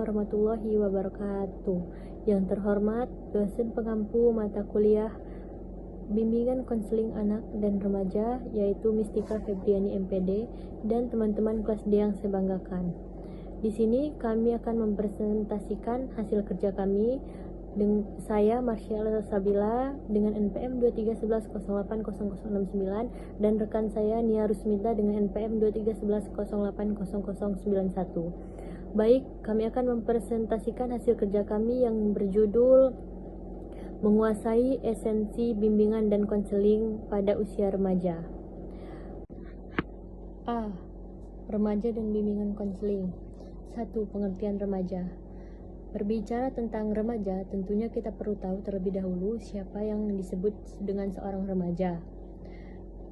warahmatullahi wabarakatuh. Yang terhormat, dosen pengampu mata kuliah Bimbingan Konseling Anak dan Remaja, yaitu Mistika Febriani MPD, dan teman-teman kelas D yang saya banggakan. Di sini kami akan mempresentasikan hasil kerja kami. Saya Marsyala Sabila dengan NPM 2311080069 dan rekan saya Nia Rusmita dengan NPM 2311080091. Baik, kami akan mempresentasikan hasil kerja kami yang berjudul Menguasai Esensi Bimbingan dan Konseling pada Usia Remaja. A. Remaja dan Bimbingan Konseling. 1. Pengertian remaja. Berbicara tentang remaja, tentunya kita perlu tahu terlebih dahulu siapa yang disebut dengan seorang remaja.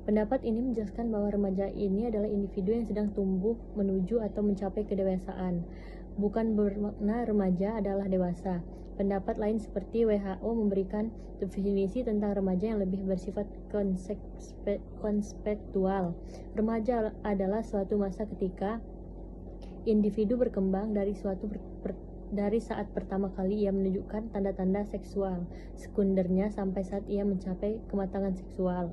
Pendapat ini menjelaskan bahwa remaja ini adalah individu yang sedang tumbuh menuju atau mencapai kedewasaan. Bukan bermakna remaja adalah dewasa. Pendapat lain seperti WHO memberikan definisi tentang remaja yang lebih bersifat konseptual. Remaja adalah suatu masa ketika individu berkembang dari saat pertama kali ia menunjukkan tanda-tanda seksual sekundernya sampai saat ia mencapai kematangan seksual.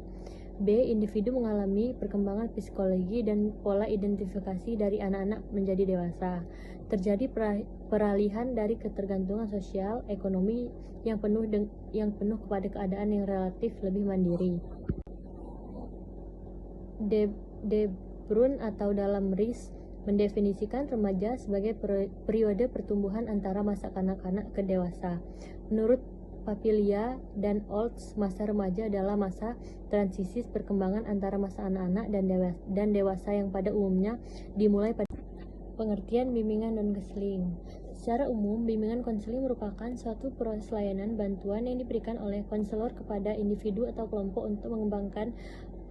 B. Individu mengalami perkembangan psikologi dan pola identifikasi dari anak-anak menjadi dewasa. Terjadi peralihan dari ketergantungan sosial, ekonomi yang penuh kepada keadaan yang relatif lebih mandiri. De Bruin atau dalam RIS mendefinisikan remaja sebagai periode pertumbuhan antara masa kanak-kanak ke dewasa. Menurut Papilia dan Olds, masa remaja adalah masa transisi perkembangan antara masa anak-anak dan dewasa yang pada umumnya dimulai pada pengertian bimbingan dan konseling. Secara umum, bimbingan konseling merupakan suatu proses layanan bantuan yang diberikan oleh konselor kepada individu atau kelompok untuk mengembangkan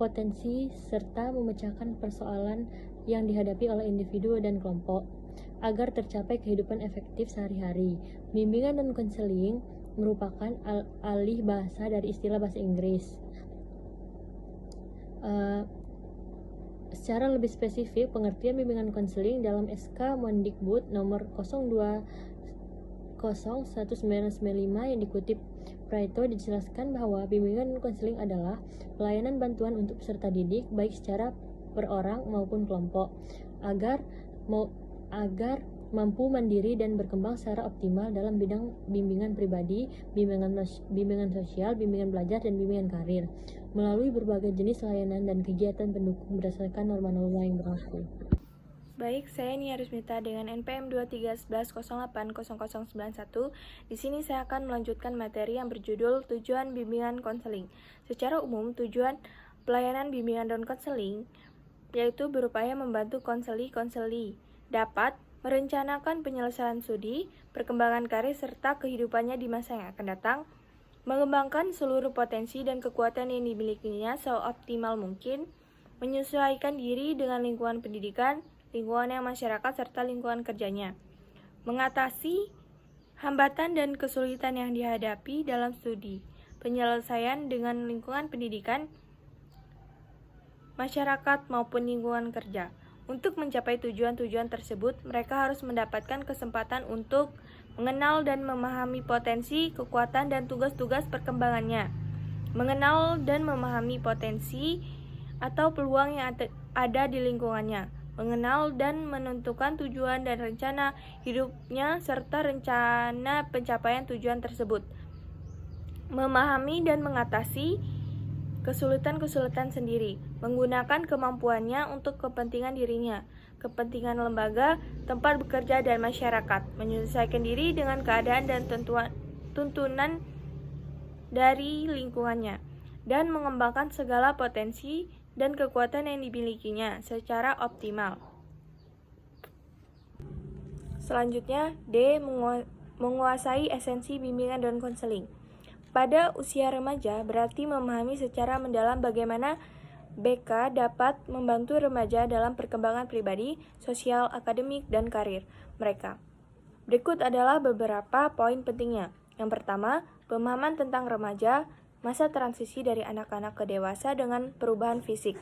potensi serta memecahkan persoalan yang dihadapi oleh individu dan kelompok agar tercapai kehidupan efektif sehari-hari. Bimbingan dan konseling merupakan alih bahasa dari istilah bahasa Inggris. Secara lebih spesifik, pengertian bimbingan konseling dalam SK Mendikbud nomor 020199 yang dikutip Praeto dijelaskan bahwa bimbingan konseling adalah pelayanan bantuan untuk peserta didik baik secara per orang maupun kelompok agar mampu mandiri dan berkembang secara optimal dalam bidang bimbingan pribadi, bimbingan sosial, bimbingan belajar, dan bimbingan karir melalui berbagai jenis layanan dan kegiatan pendukung berdasarkan norma-norma yang berlaku. Baik, saya Nia Rusmita dengan NPM 2311080091. Di sini saya akan melanjutkan materi yang berjudul Tujuan Bimbingan Konseling. Secara umum, tujuan pelayanan bimbingan dan konseling yaitu berupaya membantu konseli dapat merencanakan penyelesaian studi, perkembangan karir, serta kehidupannya di masa yang akan datang, mengembangkan seluruh potensi dan kekuatan yang dimilikinya seoptimal mungkin, menyesuaikan diri dengan lingkungan pendidikan, lingkungan yang masyarakat, serta lingkungan kerjanya, mengatasi hambatan dan kesulitan yang dihadapi dalam studi, penyelesaian dengan lingkungan pendidikan, masyarakat maupun lingkungan kerja. Untuk mencapai tujuan-tujuan tersebut, mereka harus mendapatkan kesempatan untuk mengenal dan memahami potensi, kekuatan, dan tugas-tugas perkembangannya. Mengenal dan memahami potensi atau peluang yang ada di lingkungannya. Mengenal dan menentukan tujuan dan rencana hidupnya serta rencana pencapaian tujuan tersebut. Memahami dan mengatasi kesulitan-kesulitan sendiri, menggunakan kemampuannya untuk kepentingan dirinya, kepentingan lembaga, tempat bekerja, dan masyarakat, menyesuaikan diri dengan keadaan dan tuntunan dari lingkungannya, dan mengembangkan segala potensi dan kekuatan yang dimilikinya secara optimal. Selanjutnya, D. Menguasai esensi bimbingan dan konseling. Pada usia remaja berarti memahami secara mendalam bagaimana BK dapat membantu remaja dalam perkembangan pribadi, sosial, akademik, dan karir mereka. Berikut adalah beberapa poin pentingnya. Yang pertama, pemahaman tentang remaja, masa transisi dari anak-anak ke dewasa dengan perubahan fisik,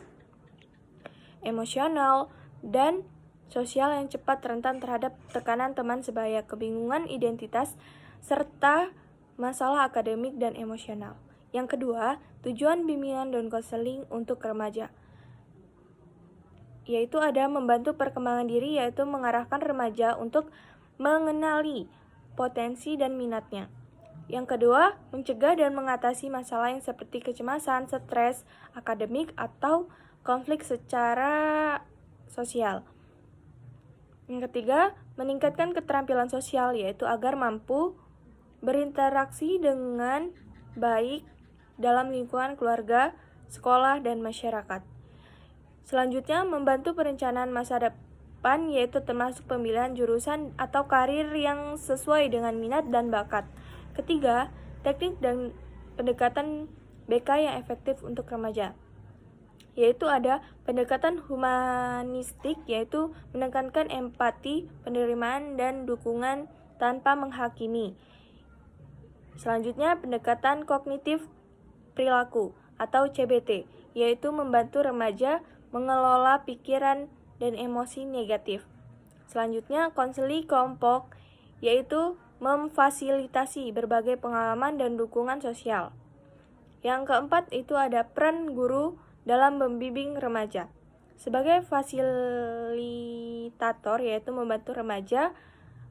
emosional, dan sosial yang cepat rentan terhadap tekanan teman sebaya, kebingungan identitas, serta masalah akademik dan emosional. Yang kedua, tujuan bimbingan dan konseling untuk remaja, yaitu ada membantu perkembangan diri, yaitu mengarahkan remaja untuk mengenali potensi dan minatnya. Yang kedua, mencegah dan mengatasi masalah yang seperti kecemasan, stres, akademik, atau konflik secara sosial. Yang ketiga, meningkatkan keterampilan sosial, yaitu agar mampu berinteraksi dengan baik dalam lingkungan keluarga, sekolah, dan masyarakat. Selanjutnya, membantu perencanaan masa depan, yaitu termasuk pemilihan jurusan atau karir yang sesuai dengan minat dan bakat. Ketiga, teknik dan pendekatan BK yang efektif untuk remaja, yaitu ada pendekatan humanistik, yaitu menekankan empati, penerimaan, dan dukungan tanpa menghakimi. Selanjutnya, pendekatan kognitif perilaku atau CBT, yaitu membantu remaja mengelola pikiran dan emosi negatif. Selanjutnya, konseling kelompok, yaitu memfasilitasi berbagai pengalaman dan dukungan sosial. Yang keempat itu ada peran guru dalam membimbing remaja. Sebagai fasilitator, yaitu membantu remaja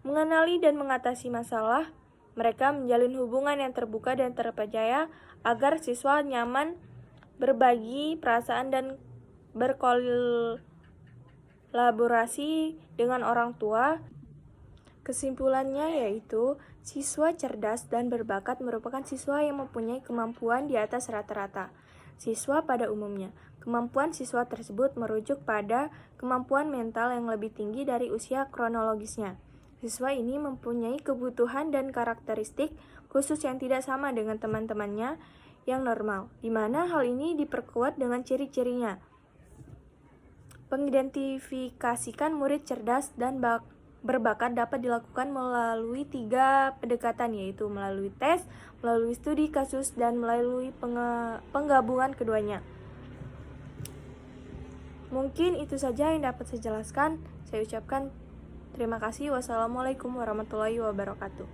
mengenali dan mengatasi masalah, mereka menjalin hubungan yang terbuka dan terpercaya agar siswa nyaman berbagi perasaan dan berkolaborasi dengan orang tua. Kesimpulannya yaitu, siswa cerdas dan berbakat merupakan siswa yang mempunyai kemampuan di atas rata-rata siswa pada umumnya. Kemampuan siswa tersebut merujuk pada kemampuan mental yang lebih tinggi dari usia kronologisnya. Siswa ini mempunyai kebutuhan dan karakteristik khusus yang tidak sama dengan teman-temannya yang normal, di mana hal ini diperkuat dengan ciri-cirinya. Pengidentifikasikan murid cerdas dan berbakat dapat dilakukan melalui 3 pendekatan, yaitu melalui tes, melalui studi kasus, dan melalui penggabungan keduanya. Mungkin itu saja yang dapat saya jelaskan. Saya ucapkan terima kasih. Wassalamualaikum warahmatullahi wabarakatuh.